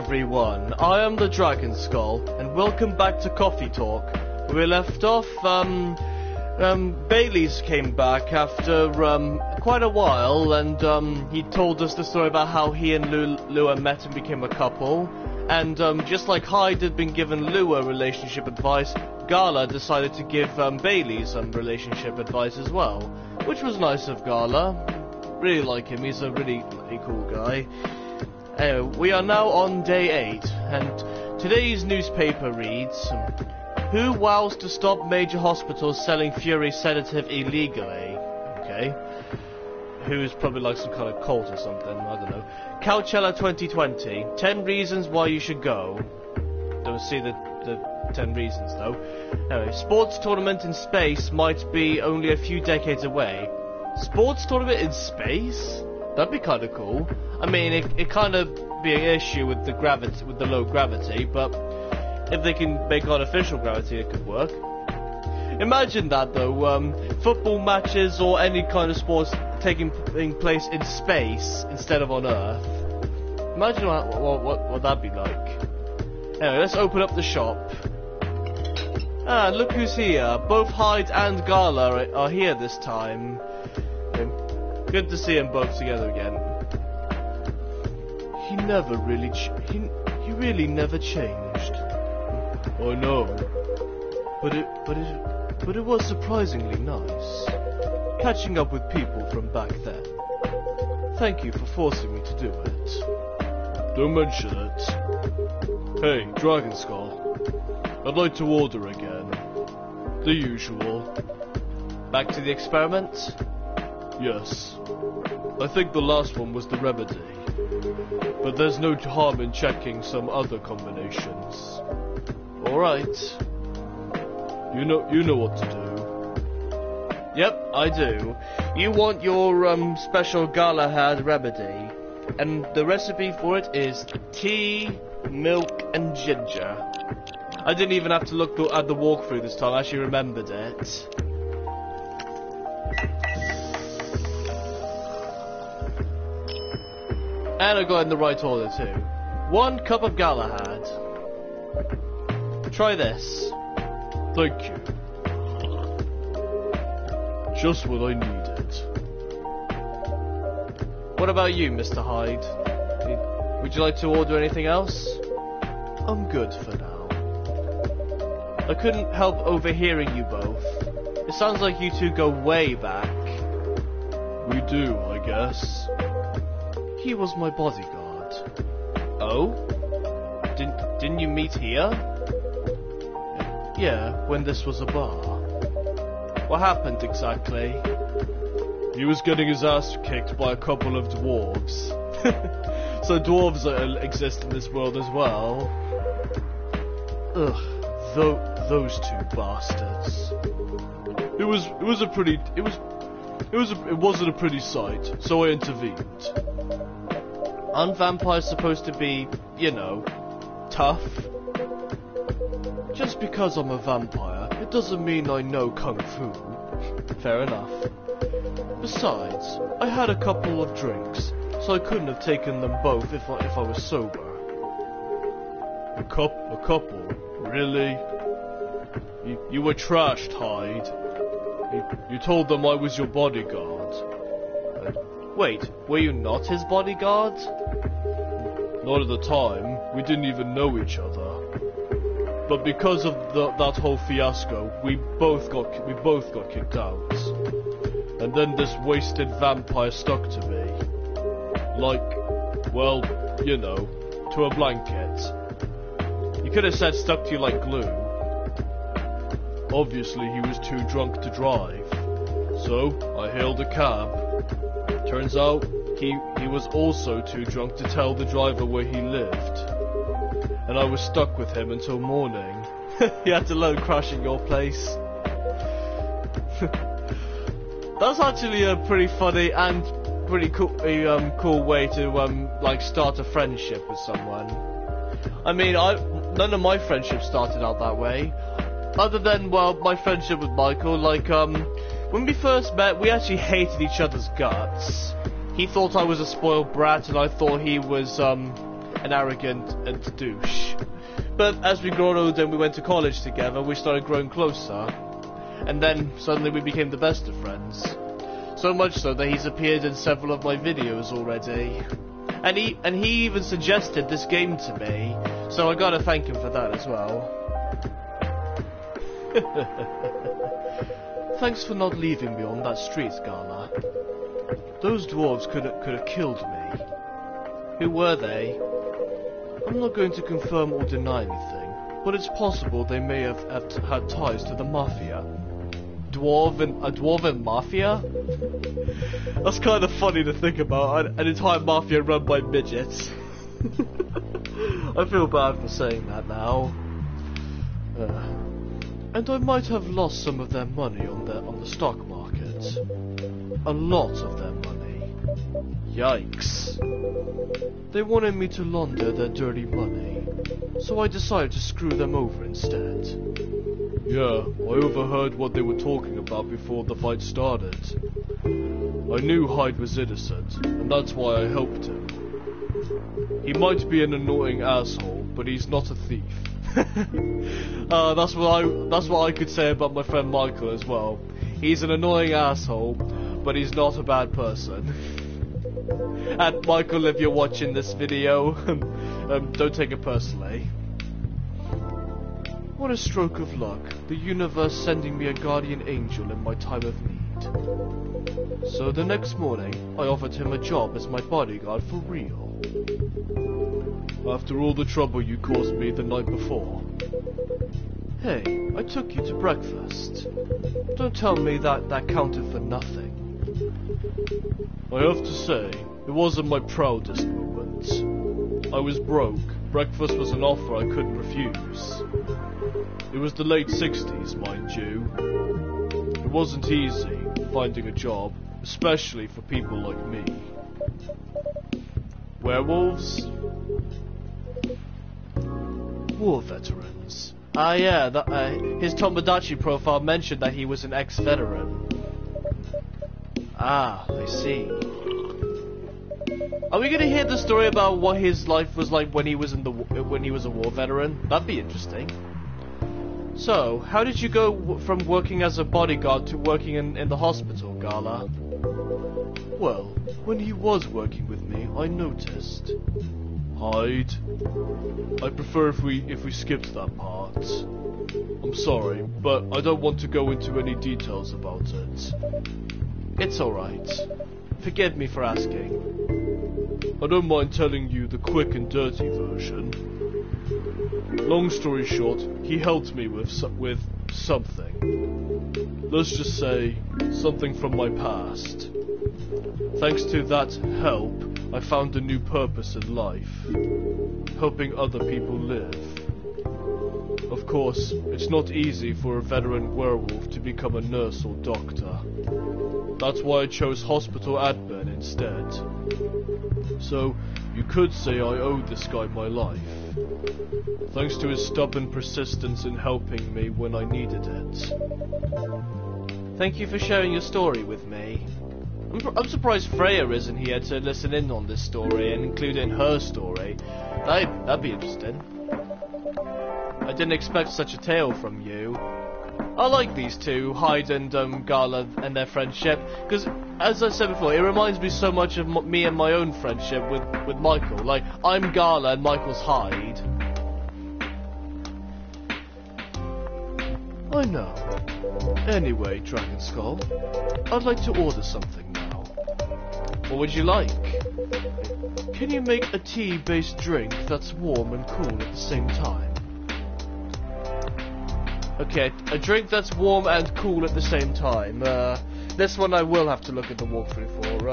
everyone, I am the Dragon Skull, and welcome back to Coffee Talk. We left off, Bailey's came back after, quite a while, and, he told us the story about how he and Lua met and became a couple, and, just like Hyde had been given Lua relationship advice, Gala decided to give, Bailey some relationship advice as well, which was nice of Gala. Really like him, he's a really cool guy. Anyway, we are now on day 8, and today's newspaper reads, Who vows to stop major hospitals selling Fury sedative illegally? Okay. Who's probably like some kind of cult or something, I don't know. Coachella 2020, 10 reasons why you should go. Don't see the 10 reasons though. Anyway, sports tournament in space might be only a few decades away. Sports tournament in space? That'd be kind of cool. I mean, it kind of be an issue with the low gravity, but if they can make artificial gravity, it could work. Imagine that though, football matches or any kind of sports taking place in space instead of on Earth. Imagine what that'd be like. Anyway, let's open up the shop. Ah, look who's here. Both Hyde and Gala are here this time. Good to see them both together again. He never really he really never changed. I know. But it was surprisingly nice. Catching up with people from back then. Thank you for forcing me to do it. Don't mention it. Hey, Dragon Skull. I'd like to order again. The usual. Back to the experiment? Yes. I think the last one was the remedy. But there's no harm in checking some other combinations. Alright. You know what to do. Yep, I do. You want your special Galahad remedy. And the recipe for it is tea, milk and ginger. I didn't even have to look at the walkthrough this time, I actually remembered it. And I got in the right order too. 1 cup of Galahad. Try this. Thank you. Just what I needed. What about you, Mr. Hyde? Would you like to order anything else? I'm good for now. I couldn't help overhearing you both. It sounds like you two go way back. We do, I guess. He was my bodyguard. Oh? Didn't you meet here? Yeah, when this was a bar. What happened exactly? He was getting his ass kicked by a couple of dwarves. So dwarves exist in this world as well. Ugh, those two bastards. It wasn't a pretty sight, so I intervened. Aren't vampires supposed to be, you know, tough? Just because I'm a vampire, it doesn't mean I know Kung Fu. Fair enough. Besides, I had a couple of drinks, so I couldn't have taken them both if I was sober. A couple? Really? You were trashed, Hyde. You told them I was your bodyguard. Wait, were you not his bodyguard? Not at the time. We didn't even know each other. But because of that whole fiasco, we both got kicked out. And then this wasted vampire stuck to me. Like, well, you know, to a blanket. You could have said stuck to you like glue. Obviously he was too drunk to drive. So, I hailed a cab. Turns out, he was also too drunk to tell the driver where he lived. And I was stuck with him until morning. He had to learn crashing your place. That's actually a pretty funny and pretty cool way to like start a friendship with someone. I mean, none of my friendships started out that way. Other than, well, my friendship with Michael, like, when we first met, we actually hated each other's guts. He thought I was a spoiled brat, and I thought he was, and arrogant and douche. But as we grew older and we went to college together, we started growing closer. And then suddenly we became the best of friends. So much so that he's appeared in several of my videos already. And he even suggested this game to me, so I gotta thank him for that as well. Thanks for not leaving me on that street, Gala. Those dwarves could have killed me. Who were they? I'm not going to confirm or deny anything, but it's possible they may have had ties to the Mafia. A dwarven Mafia? That's kind of funny to think about, an entire Mafia run by midgets. I feel bad for saying that now. And I might have lost some of their money on the stock market. A lot of their money. Yikes. They wanted me to launder their dirty money, so I decided to screw them over instead. Yeah, I overheard what they were talking about before the fight started. I knew Hyde was innocent, and that's why I helped him. He might be an annoying asshole, but he's not a thief. That's what I could say about my friend Michael as well. He's an annoying asshole, but he's not a bad person. And Michael, if you're watching this video, don't take it personally. What a stroke of luck, the universe sending me a guardian angel in my time of need. So the next morning, I offered him a job as my bodyguard for real. After all the trouble you caused me the night before. Hey, I took you to breakfast. Don't tell me that counted for nothing. I have to say, it wasn't my proudest moment. I was broke. Breakfast was an offer I couldn't refuse. It was the late 60s, mind you. It wasn't easy finding a job, especially for people like me. Werewolves? War veterans. Ah yeah, his Tomodachi profile mentioned that he was an ex-veteran. Ah, I see. Are we gonna hear the story about what his life was like when he was when he was a war veteran? That'd be interesting. So, how did you go from working as a bodyguard to working in the hospital, Gala? Well, when he was working with me, I noticed. Hyde. I prefer if we skipped that part. I'm sorry, but I don't want to go into any details about it. It's alright. Forgive me for asking. I don't mind telling you the quick and dirty version. Long story short, he helped me with something. Let's just say, something from my past. Thanks to that help, I found a new purpose in life. Helping other people live. Of course, it's not easy for a veteran werewolf to become a nurse or doctor. That's why I chose hospital admin instead. So, you could say I owe this guy my life. Thanks to his stubborn persistence in helping me when I needed it. Thank you for sharing your story with me. I'm surprised Freya isn't here to listen in on this story and include it in her story. That'd be interesting. I didn't expect such a tale from you. I like these two, Hyde and Gala, and their friendship, because, as I said before, it reminds me so much of me and my own friendship with Michael. Like, I'm Gala and Michael's Hyde. I know. Anyway, Dragon Skull, I'd like to order something now. What would you like? Can you make a tea-based drink that's warm and cool at the same time? Okay, a drink that's warm and cool at the same time. This one I will have to look at the walkthrough for.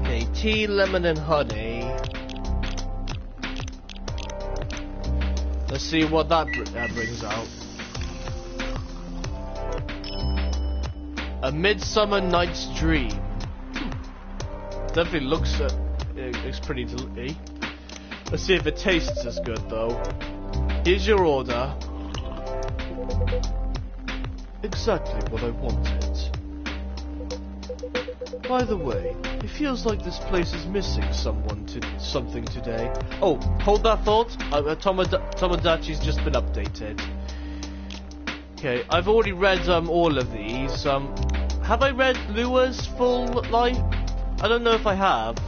Okay, tea, lemon, and honey. Let's see what that brings out. A Midsummer Night's Dream. Definitely looks pretty delicious. Let's see if it tastes as good though. Here's your order. Exactly what I wanted. By the way, it feels like this place is missing something today. Oh, hold that thought. Tomodachi's just been updated. Okay, I've already read all of these. Have I read Lua's full life? I don't know if I have.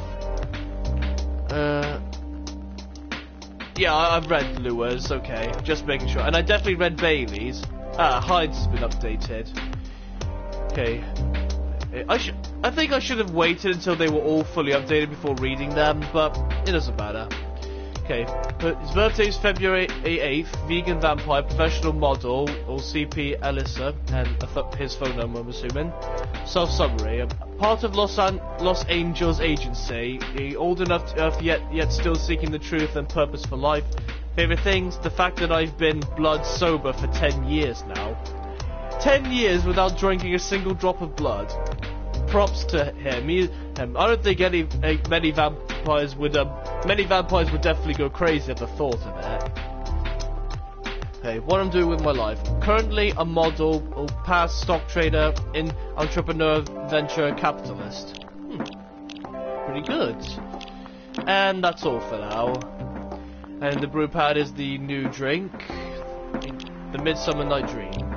Yeah, I've read Lua's. Okay, just making sure. And I definitely read Bailey's. Hyde's has been updated. Okay. I think I should have waited until they were all fully updated before reading them, but it doesn't matter. Okay, his birthday is February 8th, vegan vampire, professional model, or CP Elisa, and his phone number, I'm assuming. Self-summary, part of Los Angeles Agency, old enough yet still seeking the truth and purpose for life. Favorite things, the fact that I've been blood sober for 10 years now. 10 years without drinking a single drop of blood. Props to him. I don't think many vampires would definitely go crazy at the thought of it. Okay, what I'm doing with my life. Currently a model, or past stock trader, entrepreneur, venture capitalist. Pretty good. And that's all for now. And the brew pad is the new drink. The Midsummer Night Dream.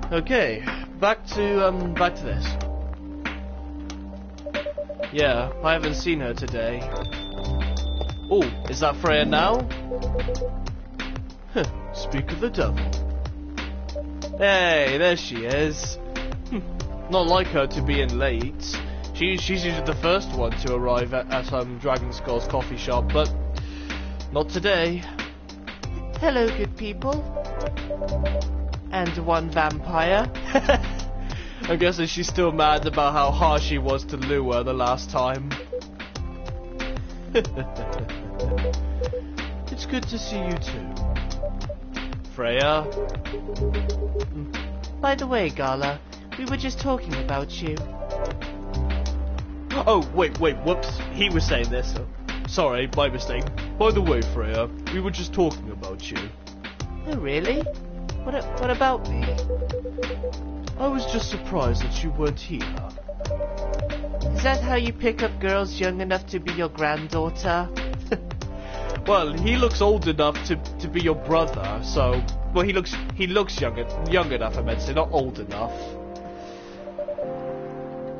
Okay, back to this. Yeah, I haven't seen her today. Oh, is that Freya now? Speak of the devil. Hey, there she is. Not like her to be in late. She's usually the first one to arrive at Dragon Skull's coffee shop, but not today. Hello, good people. And one vampire. I'm guessing she's still mad about how harsh she was to Lua the last time. It's good to see you too. Freya? By the way, Gala, we were just talking about you. Oh, wait, whoops. He was saying this. Sorry, my mistake. By the way, Freya, we were just talking about you. Oh, really? What about me? I was just surprised that you weren't here. Is that how you pick up girls young enough to be your granddaughter? Well, he looks old enough to be your brother, so... Well, he looks young enough, I meant to say, not old enough.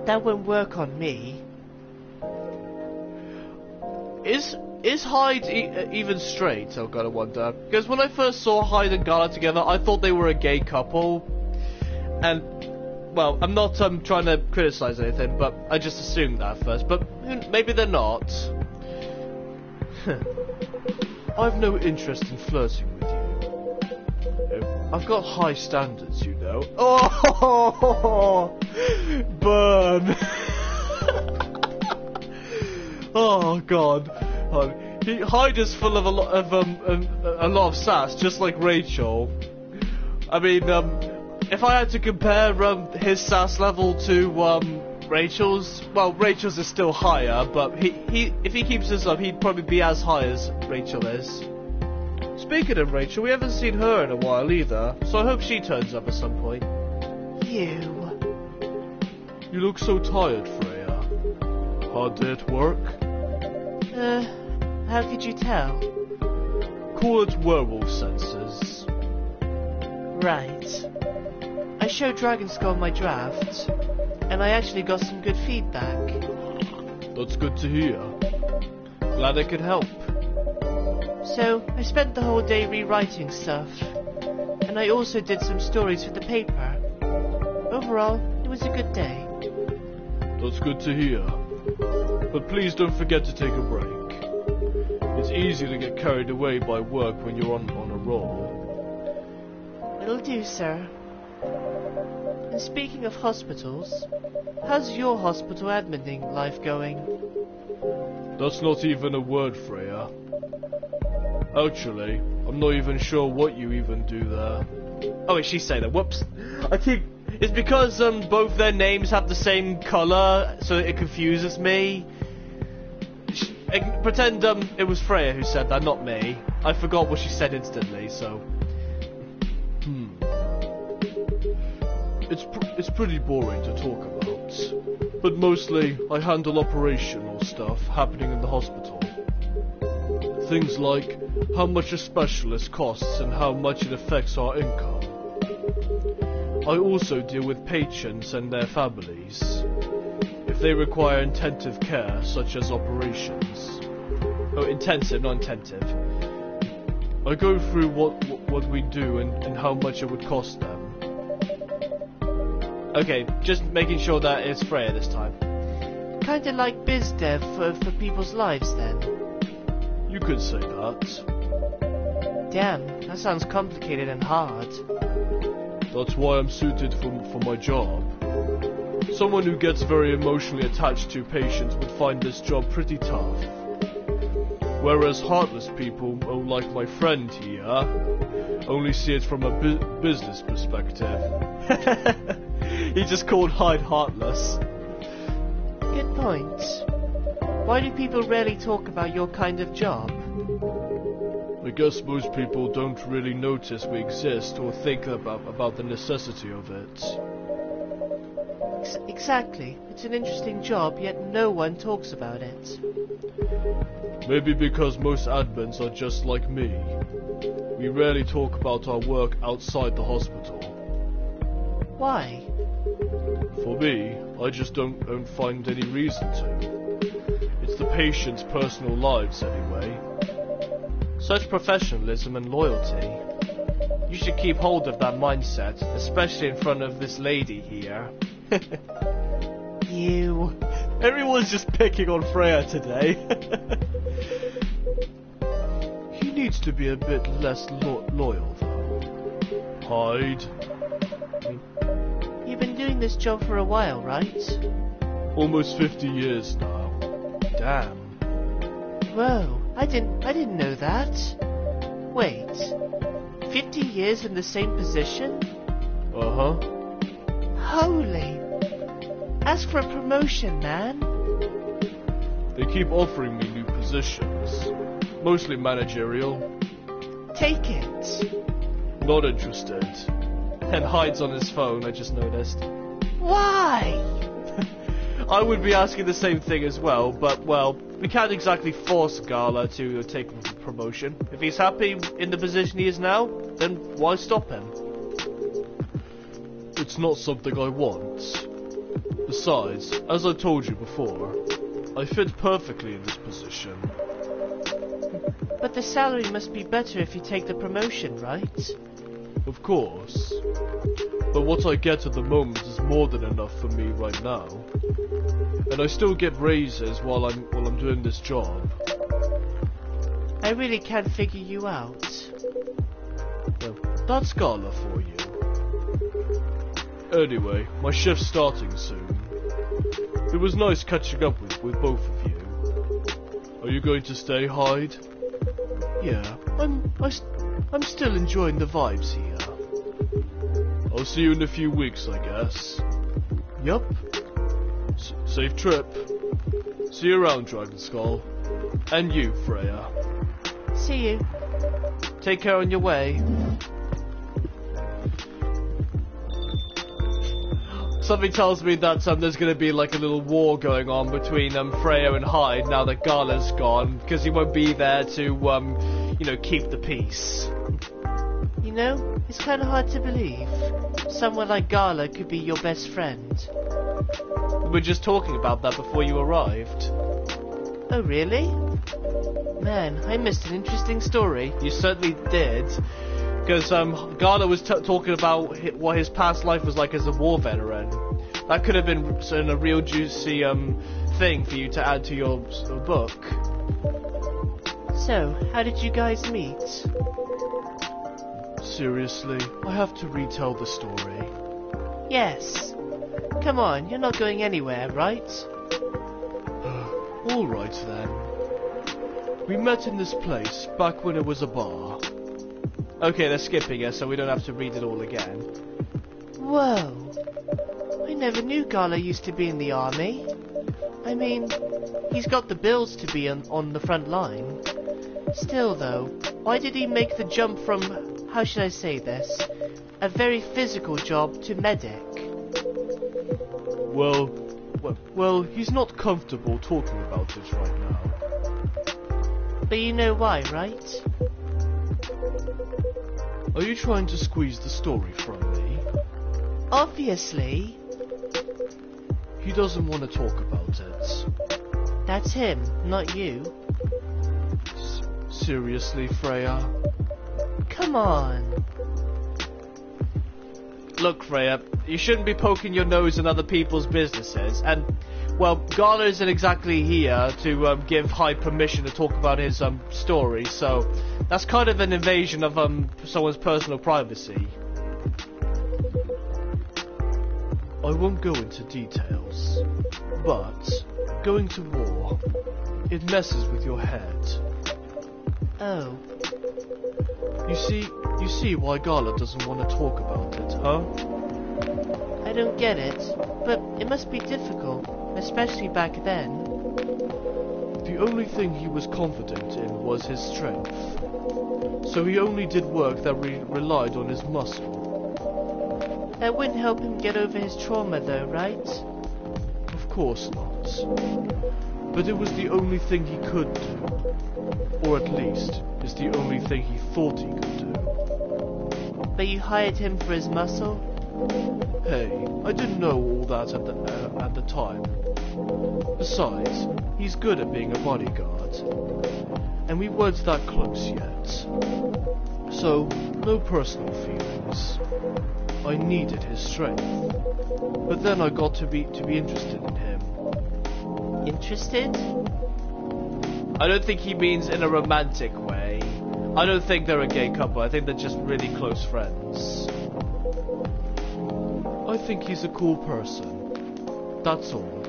That won't work on me. Is Hyde even straight? I gotta wonder. Because when I first saw Hyde and Gala together, I thought they were a gay couple. And, well, I'm not trying to criticize anything, but I just assumed that at first. But maybe they're not. I've no interest in flirting with you. I've got high standards, you know. Oh, burn! Oh God. Hyde is full of a lot of sass, just like Rachel. I mean, if I had to compare his sass level to Rachel's, well, Rachel's is still higher, but if he keeps this up, he'd probably be as high as Rachel is. Speaking of Rachel, we haven't seen her in a while either, so I hope she turns up at some point. You look so tired, Freya. Hard day at work? How could you tell? Call it werewolf senses. Right. I showed Dragon Skull my draft, and I actually got some good feedback. That's good to hear. Glad I could help. So, I spent the whole day rewriting stuff, and I also did some stories for the paper. Overall, it was a good day. That's good to hear. But please don't forget to take a break. It's easy to get carried away by work when you're on a roll. It'll do, sir. And speaking of hospitals, how's your hospital admining life going? That's not even a word, Freya. Actually, I'm not even sure what you even do there. Oh, wait, she's saying that. Whoops. It's because both their names have the same colour, so it confuses me. Pretend it was Freya who said that, not me. I forgot what she said instantly, so... It's pretty boring to talk about. But mostly, I handle operational stuff happening in the hospital. Things like how much a specialist costs and how much it affects our income. I also deal with patients and their families, if they require intensive care, such as operations. Oh, intensive, not intensive. I go through what we do and how much it would cost them. Okay, just making sure that it's Freya this time. Kinda like biz dev for people's lives then. You could say that. Damn, that sounds complicated and hard. That's why I'm suited for my job. Someone who gets very emotionally attached to patients would find this job pretty tough. Whereas heartless people, like my friend here, only see it from a business perspective. He just called Hyde heartless. Good point. Why do people rarely talk about your kind of job? I guess most people don't really notice we exist or think about the necessity of it. Exactly. It's an interesting job, yet no one talks about it. Maybe because most admins are just like me. We rarely talk about our work outside the hospital. Why? For me, I just don't find any reason to. It's the patients' personal lives anyway. Such professionalism and loyalty. You should keep hold of that mindset, especially in front of this lady here. You. Everyone's just picking on Freya today. He needs to be a bit less loyal, though. Hyde. You've been doing this job for a while, right? Almost 50 years now. Damn. Whoa, I didn't know that. Wait, 50 years in the same position? Uh-huh. Holy! Ask for a promotion, man. They keep offering me new positions. Mostly managerial. Take it. Not interested. And Hyde's on his phone, I just noticed. Why? I would be asking the same thing as well, but, well, we can't exactly force Gala to take the promotion. If he's happy in the position he is now, then why stop him? It's not something I want. Besides, as I told you before, I fit perfectly in this position. But the salary must be better if you take the promotion, right? Of course. But what I get at the moment is more than enough for me right now. And I still get raises while I'm doing this job. I really can't figure you out. Well, that's Gala for you. Anyway, my shift's starting soon. It was nice catching up with both of you. Are you going to stay, Hyde? Yeah, I'm still enjoying the vibes here. I'll see you in a few weeks, I guess. Yup. Safe trip. See you around, Dragon Skull. And you, Freya. See you. Take care on your way. Something tells me that there's going to be like a little war going on between Freya and Hyde now that Gala's gone, because he won't be there to, you know, keep the peace. You know, it's kind of hard to believe. Someone like Gala could be your best friend. We were just talking about that before you arrived. Oh, really? Man, I missed an interesting story. You certainly did. Because Gala was talking about what his past life was like as a war veteran. That could have been a real juicy thing for you to add to your book. So, how did you guys meet? Seriously, I have to retell the story. Yes. Come on, you're not going anywhere, right? Alright then. We met in this place back when it was a bar. Okay, they're skipping it, so we don't have to read it all again. Whoa. I never knew Gala used to be in the army. I mean, he's got the bills to be on the front line. Still though, why did he make the jump from, how should I say this, a very physical job to medic. Well, he's not comfortable talking about it right now. But you know why, right? Are you trying to squeeze the story from me? Obviously. He doesn't want to talk about it. That's him, not you. Seriously, Freya? Come on. Look, Freya, you shouldn't be poking your nose in other people's businesses, and, well, Gala isn't exactly here to give Hyde permission to talk about his story, so that's kind of an invasion of someone's personal privacy. I won't go into details, but going to war, it messes with your head. Oh. You see why Gala doesn't want to talk about it, huh? I don't get it, but it must be difficult, especially back then. The only thing he was confident in was his strength. So he only did work that relied on his muscle. That wouldn't help him get over his trauma though, right? Of course not. But it was the only thing he could do. Or at least, it's the only thing he thought he could do. But you hired him for his muscle? Hey, I didn't know all that at the time. Besides, he's good at being a bodyguard. And we weren't that close yet. So, no personal feelings. I needed his strength. But then I got to be interested in him. Interested? I don't think he means in a romantic way. I don't think they're a gay couple, I think they're just really close friends. I think he's a cool person. That's all.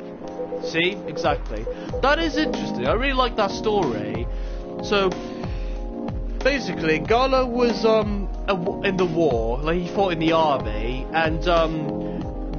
See? Exactly. That is interesting. I really like that story. So, basically, Gala was in the war, like he fought in the army, and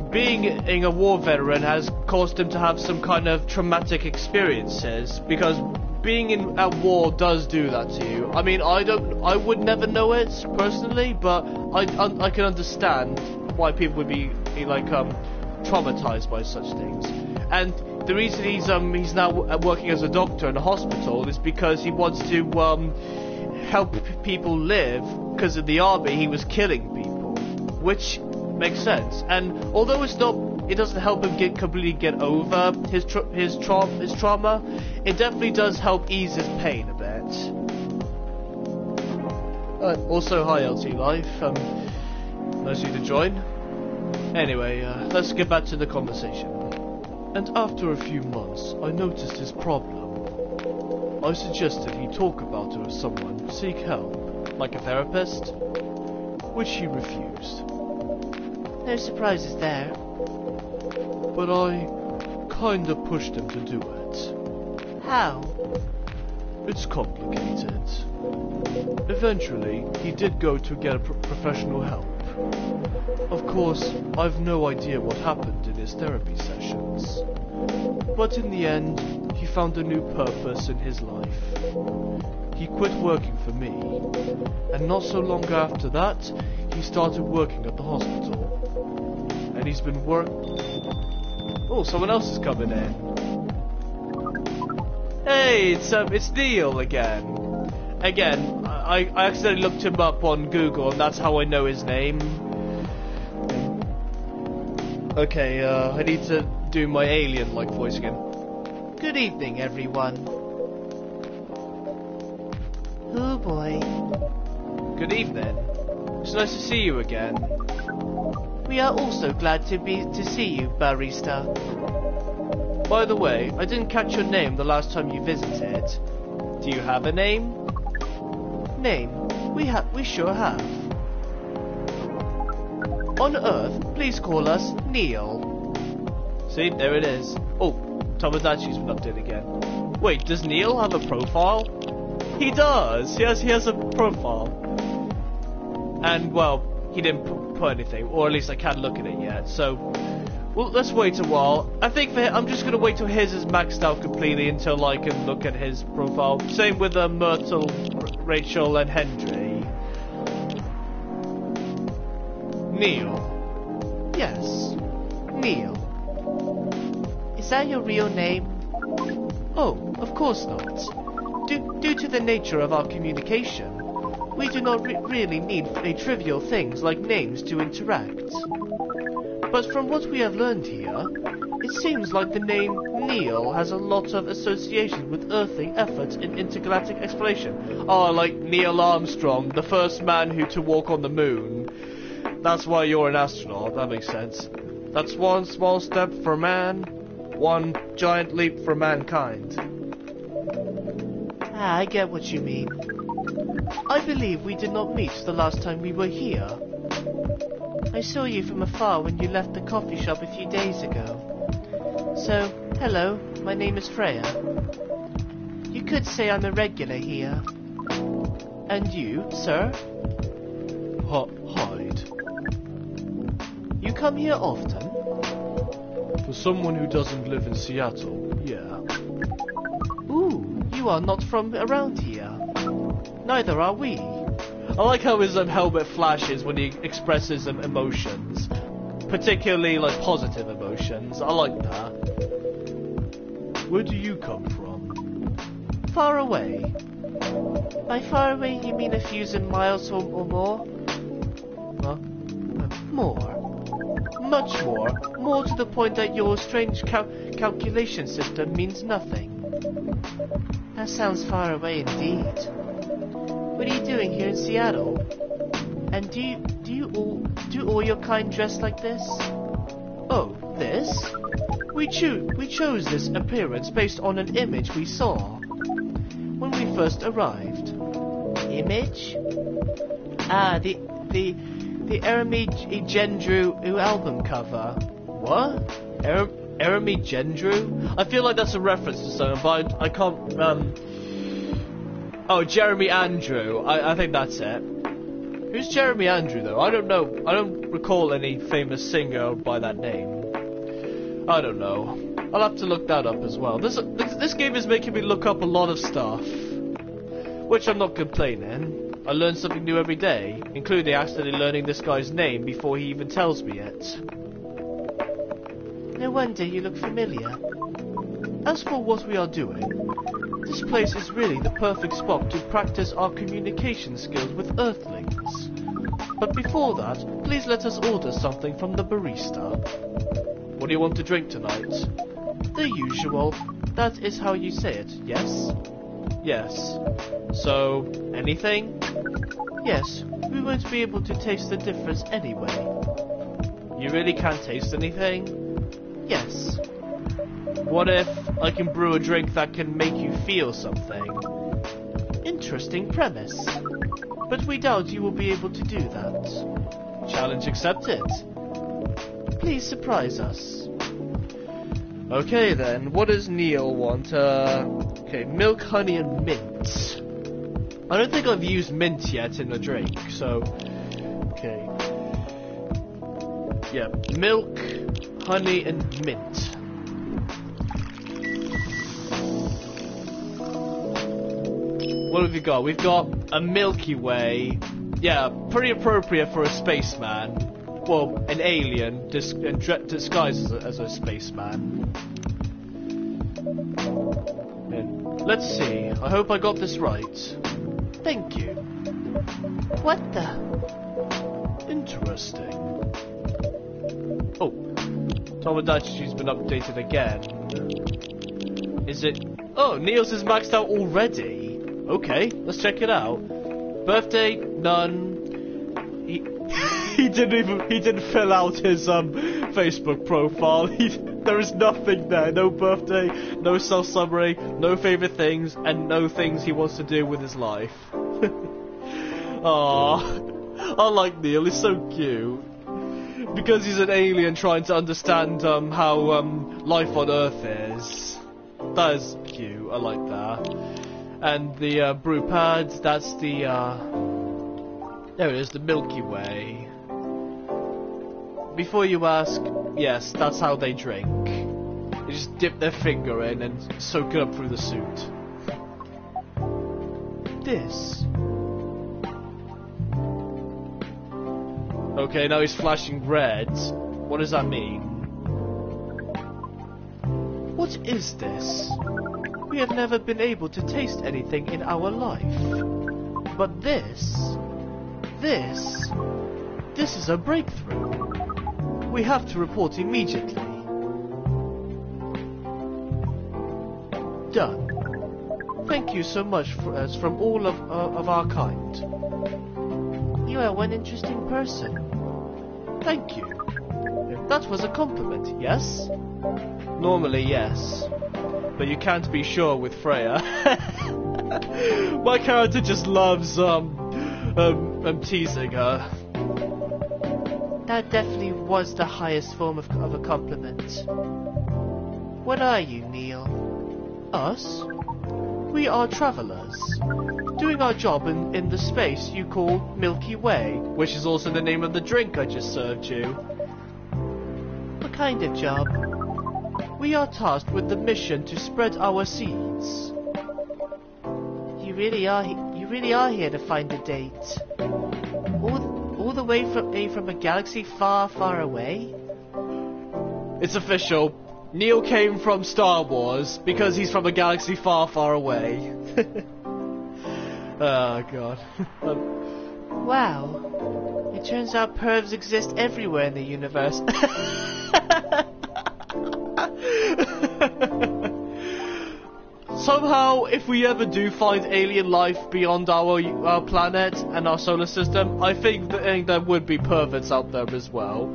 being a war veteran has caused him to have some kind of traumatic experiences, because being at war does do that to you. I mean, I would never know it personally, but I can understand why people would be like traumatized by such things. And the reason he's now working as a doctor in a hospital is because he wants to help people live, because in the army he was killing people, which makes sense. And although it doesn't help him completely get over his trauma, it definitely does help ease his pain a bit. Also, hi LT Life, nice of you to join. Anyway, let's get back to the conversation. And after a few months, I noticed his problem. I suggested he talk about it with someone, seek help. Like a therapist? Which he refused. No surprises there. But I kinda pushed him to do it. How? It's complicated. Eventually, he did go to get professional help. Of course, I've no idea what happened in his therapy sessions. But in the end, he found a new purpose in his life. He quit working for me, and not so long after that, he started working at the hospital. And he's been Oh, someone else is coming in. Hey, it's Neil again. Again, I accidentally looked him up on Google, and that's how I know his name. Okay, I need to do my alien-like voice again. Good evening, everyone. Oh boy. Good evening. It's nice to see you again. We are also glad to see you, Barista. By the way, I didn't catch your name the last time you visited. Do you have a name? Name? We sure have. On Earth, please call us Neil. See, there it is. Oh, Tomodachi's been updated again. Wait, does Neil have a profile? He does! He has a profile. And, well, he didn't put anything, or at least I can't look at it yet, so... Well, let's wait a while. I think I'm just gonna wait till his is maxed out completely until I can look at his profile. Same with Myrtle, Rachel, and Hendry. Neil. Yes, Neil. Is that your real name? Oh, of course not. Due to the nature of our communication, we do not really need trivial things like names to interact. But from what we have learned here, it seems like the name Neil has a lot of association with Earthling efforts in intergalactic exploration. Oh, like Neil Armstrong, the first man to walk on the moon. That's why you're an astronaut, that makes sense. That's one small step for man, one giant leap for mankind. Ah, I get what you mean. I believe we did not meet the last time we were here. I saw you from afar when you left the coffee shop a few days ago. So, hello, my name is Freya. You could say I'm a regular here. And you, sir? Hyde. You come here often? For someone who doesn't live in Seattle, yeah. Ooh, you are not from around here. Neither are we. I like how his helmet flashes when he expresses emotions. Particularly, like, positive emotions. I like that. Where do you come from? Far away. By far away, you mean a few miles or more? Huh? More. Much more. More to the point that your strange calculation system means nothing. That sounds far away indeed. What are you doing here in Seattle? And do all your kind dress like this? Oh, this? We chose this appearance based on an image we saw when we first arrived. Image? Ah, the Eremi Gendru album cover. What? Eremi Gendru? I feel like that's a reference to someone, but I can't, Oh, Jeremy Andrew. I think that's it. Who's Jeremy Andrew, though? I don't know. I don't recall any famous singer by that name. I don't know. I'll have to look that up as well. This game is making me look up a lot of stuff. Which I'm not complaining. I learn something new every day, including accidentally learning this guy's name before he even tells me it. No wonder you look familiar. As for what we are doing, this place is really the perfect spot to practice our communication skills with Earthlings. But before that, please let us order something from the barista. What do you want to drink tonight? The usual. That is how you say it, yes? Yes. So, anything? Yes, we won't be able to taste the difference anyway. You really can't taste anything? Yes. What if I can brew a drink that can make you feel something? Interesting premise. But we doubt you will be able to do that. Challenge accepted. Please surprise us. Okay then, what does Neil want? Okay, milk, honey and mint. I don't think I've used mint yet in a drink, so... Okay. Yeah, milk, honey and mint. What have we got? We've got a Milky Way. Yeah, pretty appropriate for a spaceman. Well, an alien disguised as a spaceman. And let's see. I hope I got this right. Thank you. What the? Interesting. Oh, Tomodachi's been updated again. Is it? Oh, Neil's is maxed out already. Okay, let's check it out. Birthday, none. He didn't fill out his Facebook profile. There is nothing there. No birthday, no self summary, no favorite things, and no things he wants to do with his life. Aww, I like Neil. He's so cute. Because he's an alien trying to understand how life on Earth is. That is cute. I like that. And the brew pads, that's the, there it is, the Milky Way. Before you ask, yes, that's how they drink. They just dip their finger in and soak it up through the suit. This. Okay, now he's flashing red. What does that mean? What is this? We have never been able to taste anything in our life. But this is a breakthrough. We have to report immediately. Done. Thank you so much from all of our kind. You are one interesting person. Thank you. That was a compliment, yes? Normally, yes. But you can't be sure with Freya. My character just loves teasing her. That definitely was the highest form of a compliment. What are you, Neil? Us? We are travelers, doing our job in the space you call Milky Way. Which is also the name of the drink I just served you. What kind of job? We are tasked with the mission to spread our seeds. You really are here to find a date. All the way from a galaxy far, far away? It's official. Neil came from Star Wars because he's from a galaxy far, far away. Oh, God. Wow. It turns out pervs exist everywhere in the universe. Somehow, if we ever do find alien life beyond our planet and our solar system, I think there would be perverts out there as well.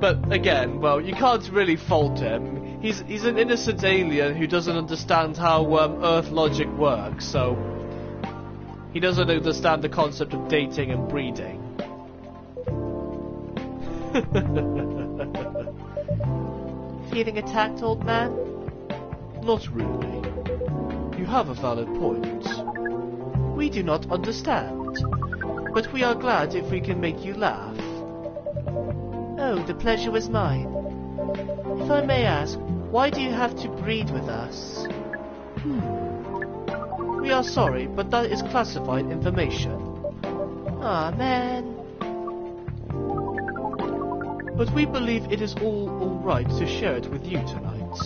But again, well, you can't really fault him. He's an innocent alien who doesn't understand how Earth logic works, so he doesn't understand the concept of dating and breeding. Feeling attacked, old man? Not really. You have a valid point. We do not understand, but we are glad if we can make you laugh. Oh, the pleasure was mine. If I may ask, why do you have to breed with us? We are sorry, but that is classified information. Aw, man. But we believe it is all right to share it with you tonight.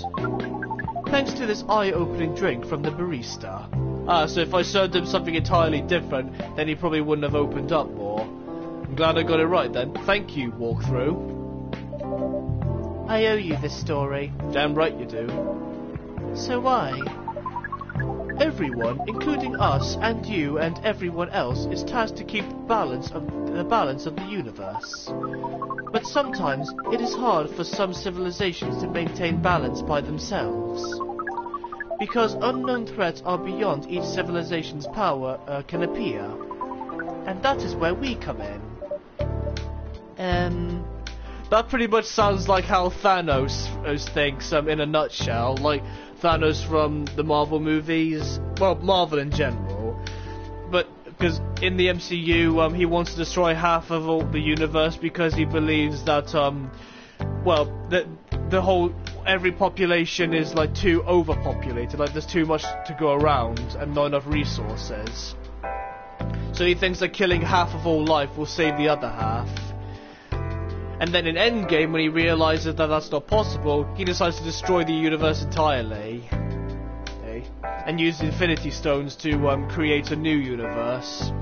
Thanks to this eye-opening drink from the barista. So if I served him something entirely different, then he probably wouldn't have opened up more. I'm glad I got it right then. Thank you, walkthrough. I owe you this story. Damn right you do. So why? Everyone, including us and you and everyone else, is tasked to keep the balance of the universe. But sometimes it is hard for some civilizations to maintain balance by themselves. Because unknown threats are beyond each civilization's power can appear. And that is where we come in. That pretty much sounds like how Thanos thinks in a nutshell. Like Thanos from the Marvel movies. Well, Marvel in general. But because in the MCU, he wants to destroy half of the universe because he believes that, every population is like too overpopulated. Like there's too much to go around and not enough resources. So he thinks that killing half of all life will save the other half. And then in Endgame, when he realizes that that's not possible, he decides to destroy the universe entirely. Okay. And use the Infinity Stones to create a new universe.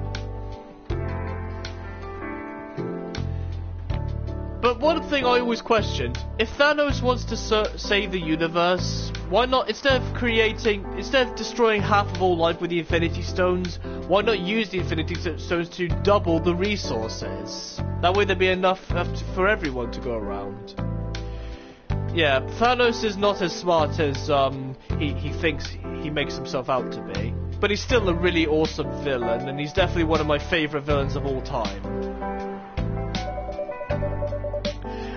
But one thing I always questioned, if Thanos wants to save the universe, why not, instead of destroying half of all life with the Infinity Stones, why not use the Infinity Stones to double the resources? That way there'd be enough for everyone to go around. Yeah, Thanos is not as smart as he thinks he makes himself out to be. But he's still a really awesome villain, and he's definitely one of my favourite villains of all time.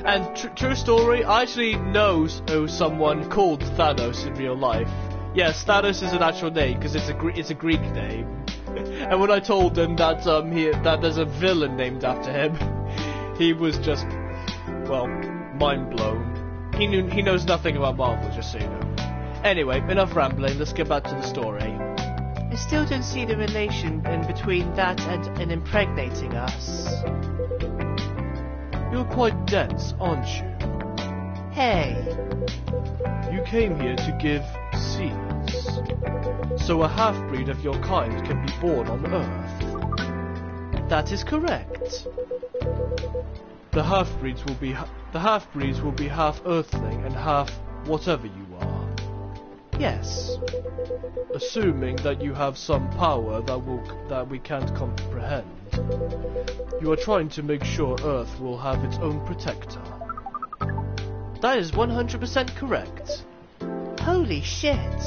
And true story, I actually know someone called Thanos in real life. Yes, Thanos is an actual name because it's a Greek name. And when I told him that that there's a villain named after him, he was just, well, mind blown. He knows nothing about Marvel, just so you know. Anyway, enough rambling. Let's get back to the story. I still don't see the relation in between that and impregnating us. You're quite dense, aren't you? Hey, You came here to give seeds, so a half-breed of your kind can be born on Earth. that is correct. The half-breeds will be half Earthling and half whatever you are. Yes. Assuming that you have some power that we can't comprehend. You are trying to make sure Earth will have its own protector. That is 100% correct. Holy shit.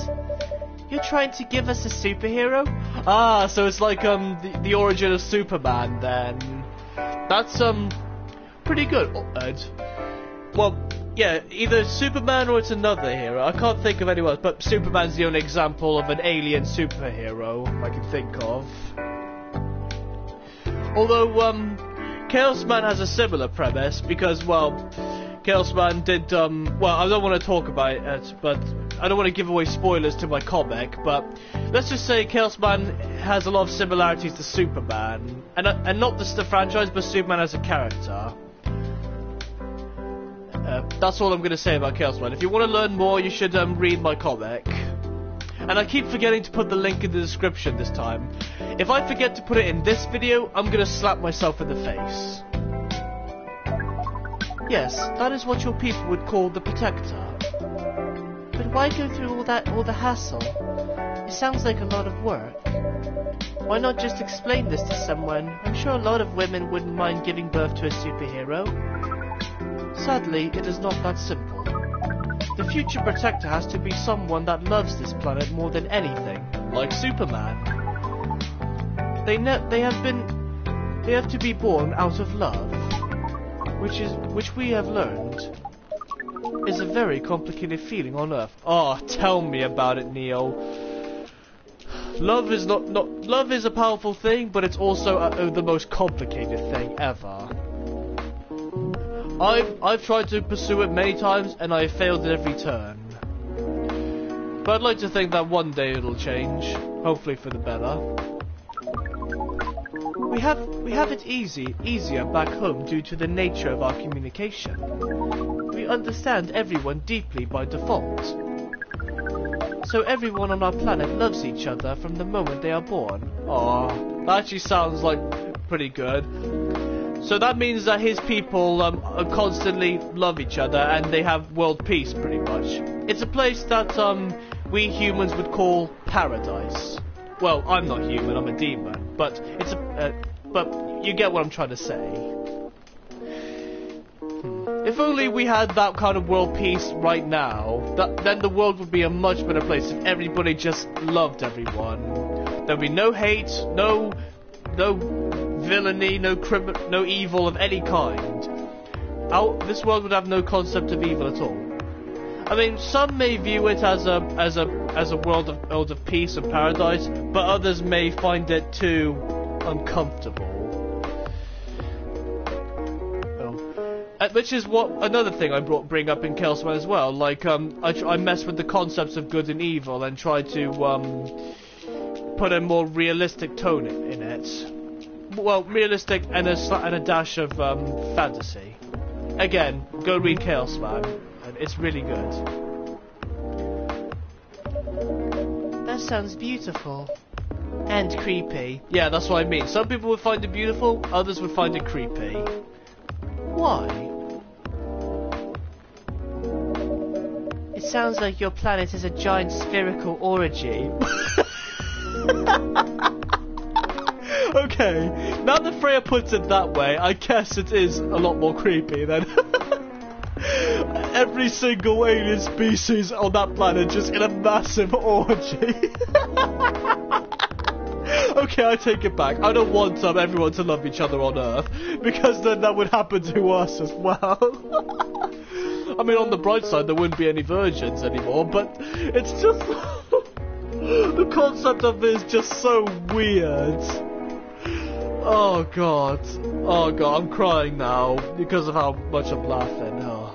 You're trying to give us a superhero? Ah, so it's like the origin of Superman then. That's pretty good, Ed. Well, yeah, either Superman or it's another hero. I can't think of anyone else, but Superman's the only example of an alien superhero I can think of. Although Chaos Man has a similar premise because, well, Chaos Man did well, I don't want to talk about it, but I don't want to give away spoilers to my comic, but let's just say Chaos Man has a lot of similarities to Superman, and not just the franchise, but Superman as a character. That's all I'm going to say about Chaos Man. If you want to learn more, you should read my comic. And I keep forgetting to put the link in the description this time. If I forget to put it in this video, I'm going to slap myself in the face. Yes, that is what your people would call the Protector. But why go through all the hassle? It sounds like a lot of work. Why not just explain this to someone? I'm sure a lot of women wouldn't mind giving birth to a superhero. Sadly, it is not that simple. The future Protector has to be someone that loves this planet more than anything, Like Superman. They have to be born out of love, which we have learned is a very complicated feeling on Earth. Oh, tell me about it, Neil. Love is love is a powerful thing, but it's also the most complicated thing ever. I've tried to pursue it many times and I have failed at every turn. But I'd like to think that one day it'll change, hopefully for the better. We have it easier back home due to the nature of our communication. We understand everyone deeply by default. So everyone on our planet loves each other from the moment they are born. Aw, that actually sounds like pretty good. So that means that his people constantly love each other and they have world peace, pretty much. It's a place that we humans would call paradise. Well, I'm not human, I'm a demon, but it's but you get what I'm trying to say. If only we had that kind of world peace right now, then the world would be a much better place if everybody just loved everyone. There'd be no hate, no villainy, no evil of any kind. This world would have no concept of evil at all. I mean, some may view it as a world of peace and paradise, but others may find it too uncomfortable. Which is another thing I bring up in Chaos Man as well. Like, I mess with the concepts of good and evil and try to put a more realistic tone in it. Well, realistic and a dash of fantasy. Again, go read Chaos Man. It's really good. That sounds beautiful. And creepy. Yeah, that's what I mean. Some people would find it beautiful, others would find it creepy. Why? It sounds like your planet is a giant spherical orgy. Okay, now that Freya puts it that way, I guess it is a lot more creepy than every single alien species on that planet just in a massive orgy. Okay, I take it back. I don't want everyone to love each other on Earth, because then that would happen to us as well. I mean, on the bright side, there wouldn't be any virgins anymore, but it's just... the concept of it is just so weird. Oh god, I'm crying now because of how much I'm laughing. Oh.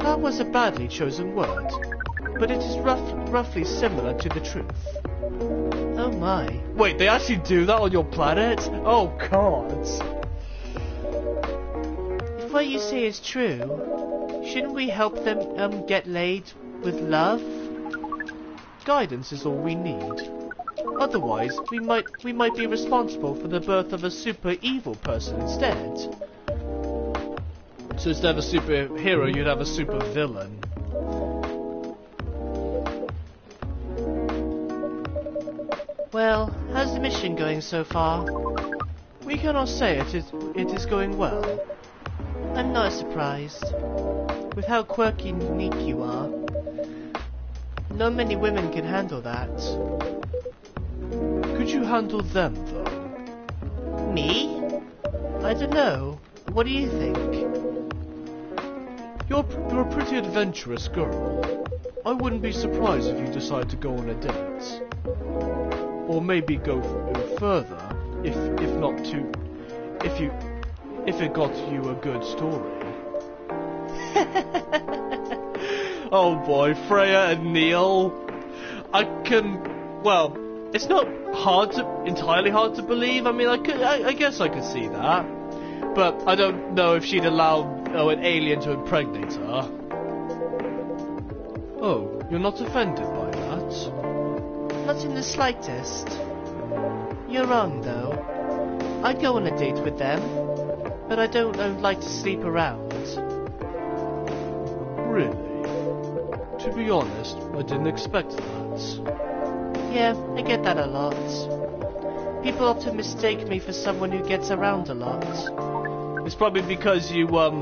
That was a badly chosen word. but it is roughly similar to the truth. Oh my. Wait, they actually do that on your planet? Oh god. If what you say is true, shouldn't we help them get laid with love? Guidance is all we need. Otherwise, we might be responsible for the birth of a super evil person instead. So instead of a superhero, you'd have a super villain. Well, how's the mission going so far? We cannot say it is going well. I'm not surprised. With how quirky and unique you are. Not many women can handle that. Could you handle them, though? Me? I don't know. What do you think? You're a pretty adventurous girl. I wouldn't be surprised if you decide to go on a date. Or maybe go further, if it got you a good story. Oh boy, Freya and Neil. Well, it's not entirely hard to believe. I mean, I guess I could see that. But I don't know if she'd allow an alien to impregnate her. Oh, you're not offended by that? Not in the slightest. You're wrong, though. I'd go on a date with them, but I don't like to sleep around. Really? To be honest, I didn't expect that. Yeah, I get that a lot. People often mistake me for someone who gets around a lot. It's probably because you have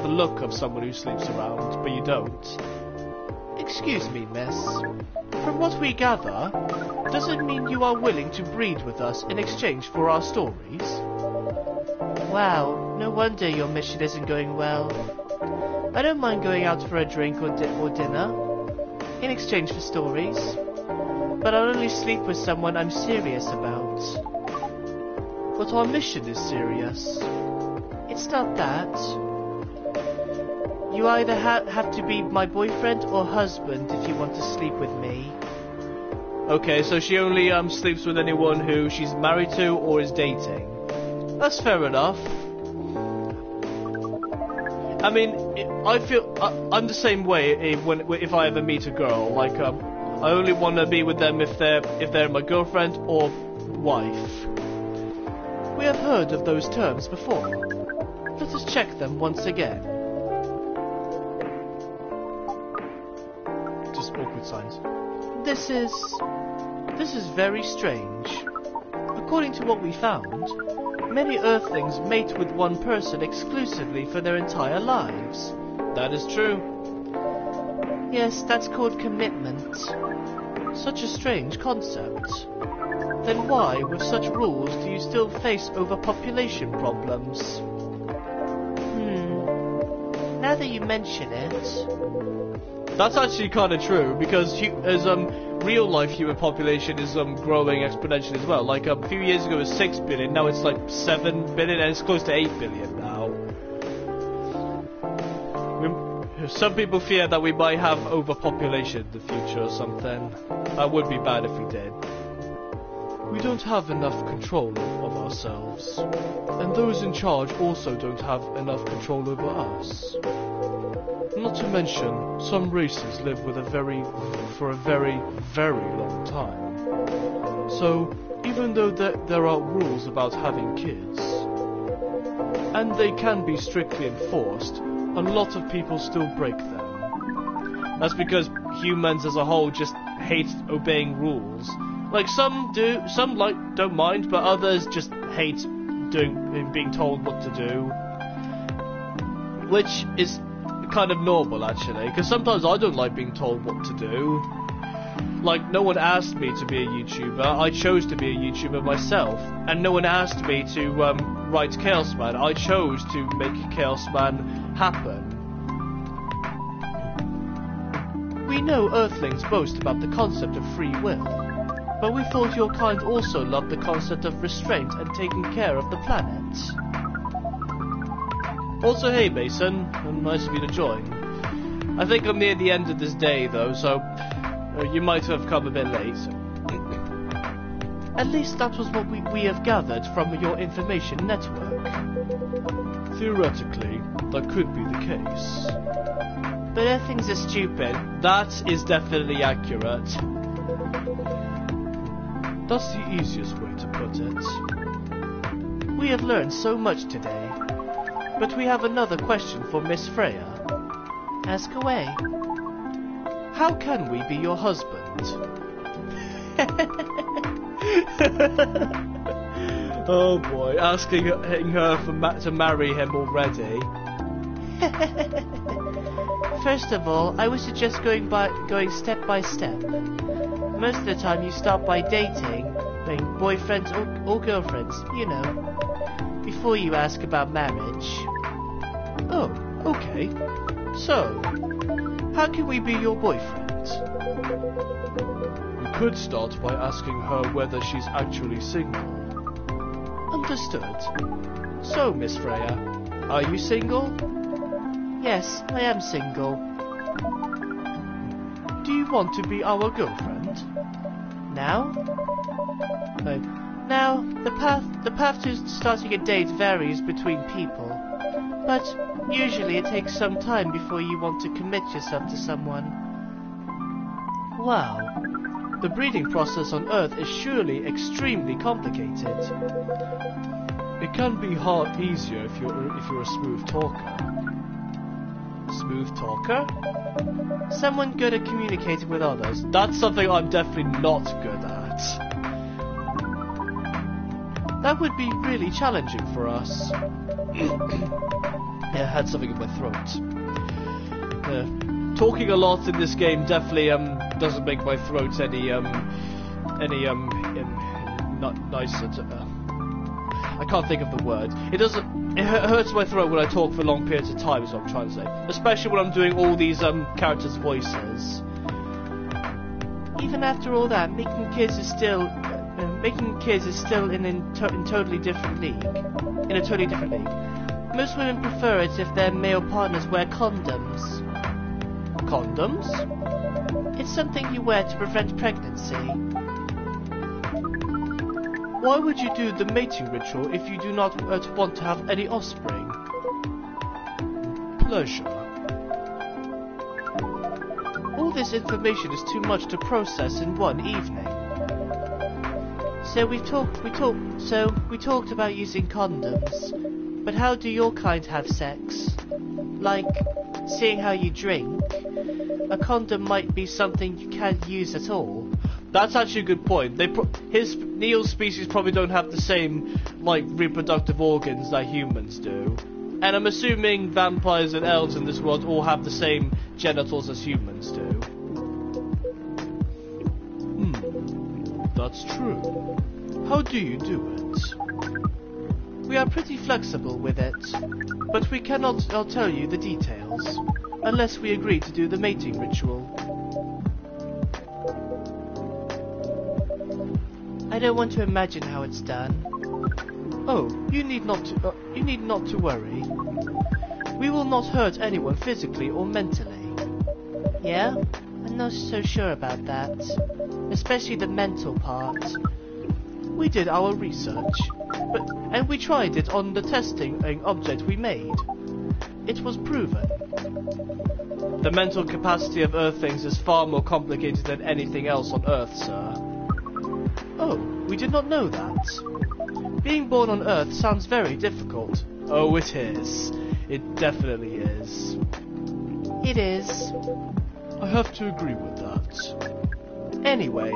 the look of someone who sleeps around, but you don't. Excuse me, miss. From what we gather, does it mean you are willing to breed with us in exchange for our stories? Wow, no wonder your mission isn't going well. I don't mind going out for a drink or dinner, in exchange for stories, but I'll only sleep with someone I'm serious about. But our mission is serious. It's not that. You either have to be my boyfriend or husband if you want to sleep with me. Okay, so she only sleeps with anyone who she's married to or is dating. That's fair enough. I mean, I feel I'm the same way if I ever meet a girl. Like, I only want to be with them if they're my girlfriend or wife. We have heard of those terms before. Let us check them once again. Just awkward signs. This is very strange. According to what we found, many Earthlings mate with one person exclusively for their entire lives. That is true. Yes, that's called commitment. Such a strange concept. Then why, with such rules, do you still face overpopulation problems? Now that you mention it... That's actually kind of true, because as real life human population is growing exponentially as well. Like a few years ago it was 6 billion, now it's like 7 billion, and it's close to 8 billion now. Some people fear that we might have overpopulation in the future or something. That would be bad if we did. We don't have enough control of ourselves, and those in charge also don't have enough control over us. Not to mention, some races live for a very, very long time. So, even though there are rules about having kids, and they can be strictly enforced, a lot of people still break them. That's because humans as a whole just hate obeying rules. Like some do, some don't mind, but others just hate being told what to do. Which is kind of normal actually, because sometimes I don't like being told what to do. Like, no one asked me to be a YouTuber, I chose to be a YouTuber myself, and no one asked me to write Chaos Man, I chose to make Chaos Man happen. We know Earthlings boast about the concept of free will, but we thought your kind also loved the concept of restraint and taking care of the planet. Also, hey Mason, nice of you to join. I think I'm near the end of this day, though, so you might have come a bit late. At least that was what we have gathered from your information network. Theoretically, that could be the case. But Earthlings are stupid. That is definitely accurate. That's the easiest way to put it. We have learned so much today. But we have another question for Miss Freya. Ask away. How can we be your husband? Oh boy, asking her to marry him already. First of all, I would suggest going step by step. Most of the time you start by dating, being boyfriends or girlfriends, you know, before you ask about marriage. Oh, okay. So, how can we be your boyfriend? We could start by asking her whether she's actually single. Understood. So, Miss Freya, are you single? Yes, I am single. Do you want to be our girlfriend? Now? Now, the path to starting a date varies between people, but usually it takes some time before you want to commit yourself to someone. Wow. The breeding process on Earth is surely extremely complicated. It can be easier if you're a smooth talker. Smooth talker? Someone good at communicating with others. That's something I'm definitely not good at. That would be really challenging for us. Yeah, I had something in my throat. Talking a lot in this game definitely doesn't make my throat any nicer. I can't think of the word. It hurts my throat when I talk for long periods of time, is what I'm trying to say. Especially when I'm doing all these characters' voices. Even after all that, making kids is still in a totally different league. Most women prefer it if their male partners wear condoms. Condoms? It's something you wear to prevent pregnancy. Why would you do the mating ritual if you do not want to have any offspring? Pleasure. All this information is too much to process in one evening. So we talked about using condoms. But how do your kind have sex? Like, seeing how you drink, a condom might be something you can't use at all. That's actually a good point. Neil's species probably don't have the same, like, reproductive organs that humans do. And I'm assuming vampires and elves in this world all have the same genitals as humans do. That's true. How do you do it? We are pretty flexible with it, but we cannot tell you the details, unless we agree to do the mating ritual. I don't want to imagine how it's done. Oh, you need not to worry. We will not hurt anyone physically or mentally. Yeah? I'm not so sure about that. Especially the mental part. We did our research, and we tried it on the testing object we made. It was proven. The mental capacity of Earthlings is far more complicated than anything else on Earth, sir. Oh, we did not know that. Being born on Earth sounds very difficult. Oh, it is. It definitely is. It is. I have to agree with that. Anyway,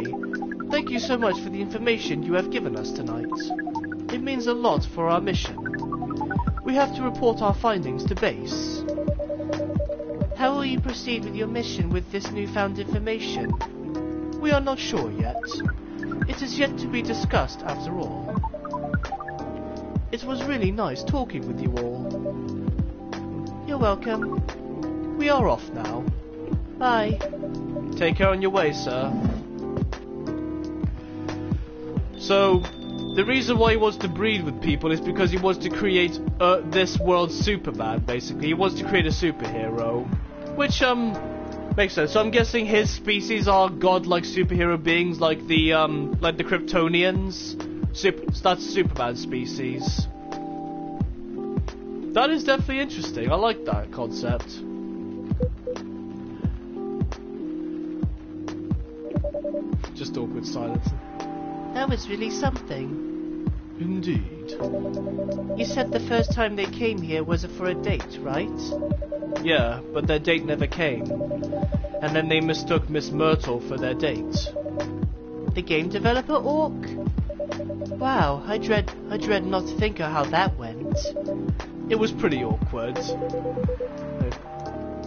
thank you so much for the information you have given us tonight. It means a lot for our mission. We have to report our findings to base. How will you proceed with your mission with this newfound information? We are not sure yet. It is yet to be discussed after all. It was really nice talking with you all. You're welcome. We are off now. Bye. Take care on your way, sir. So, the reason why he wants to breed with people is because he wants to create this world's Superman, basically. He wants to create a superhero. Which, makes sense. So I'm guessing his species are godlike superhero beings like the Kryptonians. That's Superman's species. That is definitely interesting. I like that concept. Just awkward silence. That was really something. Indeed. You said the first time they came here was for a date, right? Yeah, but their date never came. And then they mistook Miss Myrtle for their date. The game developer Orc? Wow, I dread not to think of how that went. It was pretty awkward.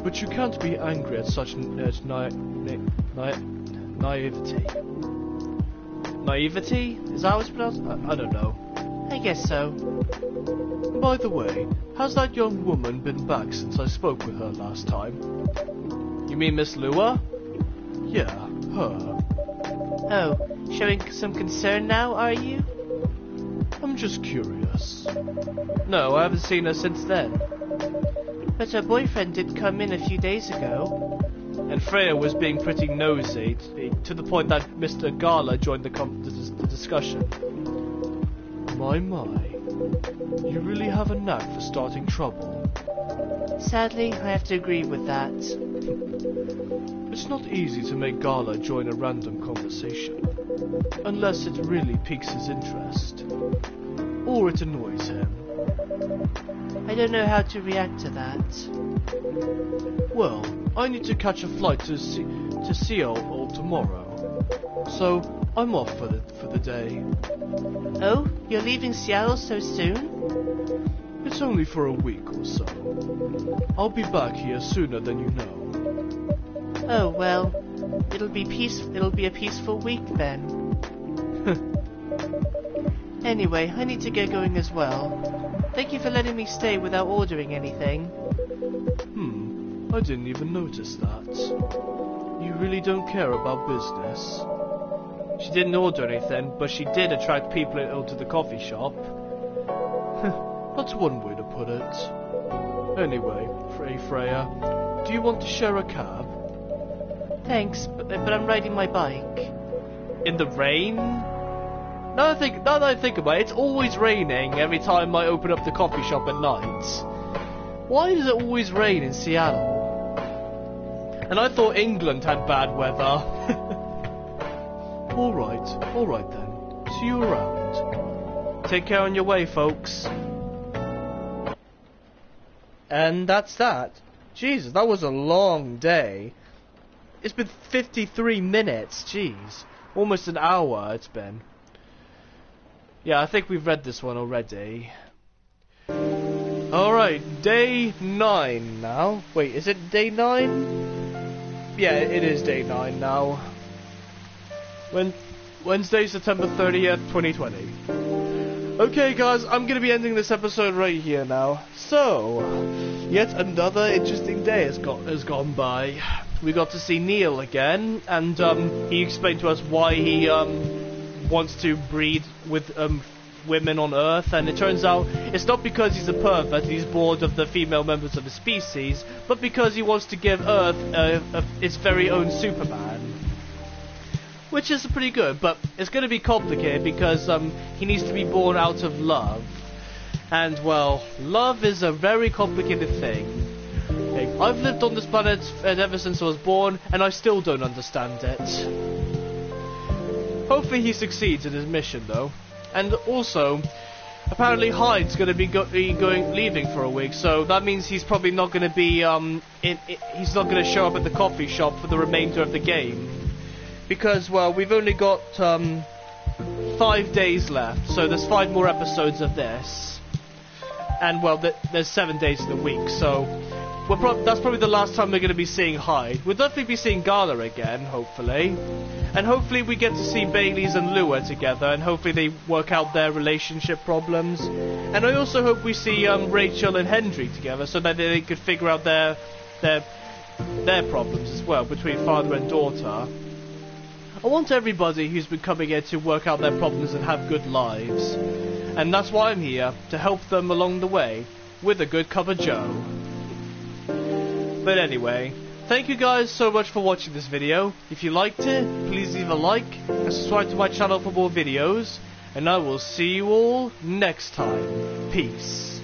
But you can't be angry at such naivety. Naivety? Is that how it's pronounced? I don't know. I guess so. By the way, has that young woman been back since I spoke with her last time? You mean Miss Lua? Yeah, her. Oh, showing some concern now, are you? I'm just curious. No, I haven't seen her since then. But her boyfriend did come in a few days ago. And Freya was being pretty nosy, to the point that Mr. Gala joined the discussion. My. You really have a knack for starting trouble. Sadly, I have to agree with that. It's not easy to make Gala join a random conversation, unless it really piques his interest, or it annoys him. I don't know how to react to that. Well, I need to catch a flight to Seoul tomorrow, so I'm off for the day. Oh, you're leaving Seattle so soon? It's only for a week or so. I'll be back here sooner than you know. Oh well, it'll be a peaceful week then. Anyway, I need to get going as well. Thank you for letting me stay without ordering anything. I didn't even notice that. You really don't care about business. She didn't order anything, but she did attract people into the coffee shop. That's one way to put it. Anyway, Freya, do you want to share a cab? Thanks, but I'm riding my bike. In the rain? Now that I think about it, it's always raining every time I open up the coffee shop at night. Why does it always rain in Seattle? And I thought England had bad weather. Alright then. See you around. Take care on your way, folks. And that's that. Jesus, that was a long day. It's been 53 minutes, jeez. Almost an hour it's been. Yeah, I think we've read this one already. Alright, day 9 now. Wait, is it day 9? Yeah, it is day 9 now. Wednesday, September 30th, 2020. Okay guys, I'm going to be ending this episode right here now. So, yet another interesting day has gone by. We got to see Neil again, and he explained to us why he wants to breed with women on Earth, and it turns out it's not because he's a pervert, he's bored of the female members of his species, but because he wants to give Earth its very own Superman. Which is pretty good, but it's going to be complicated because he needs to be born out of love. And, well, love is a very complicated thing. Okay, I've lived on this planet ever since I was born, and I still don't understand it. Hopefully he succeeds in his mission, though. And also, apparently Hyde's going to be leaving for a week, so that means he's probably not going to be, he's not going to show up at the coffee shop for the remainder of the game. Because, well, we've only got 5 days left, so there's 5 more episodes of this. And, well, there's 7 days in the week, so that's probably the last time we're going to be seeing Hyde. We'll definitely be seeing Gala again, hopefully. And hopefully we get to see Bailey's and Lua together, and hopefully they work out their relationship problems. And I also hope we see Rachel and Hendry together, so that they could figure out their problems as well, between father and daughter. I want everybody who's been coming here to work out their problems and have good lives. And that's why I'm here, to help them along the way, with a good cup of joe. But anyway, thank you guys so much for watching this video. If you liked it, please leave a like and subscribe to my channel for more videos. And I will see you all next time. Peace.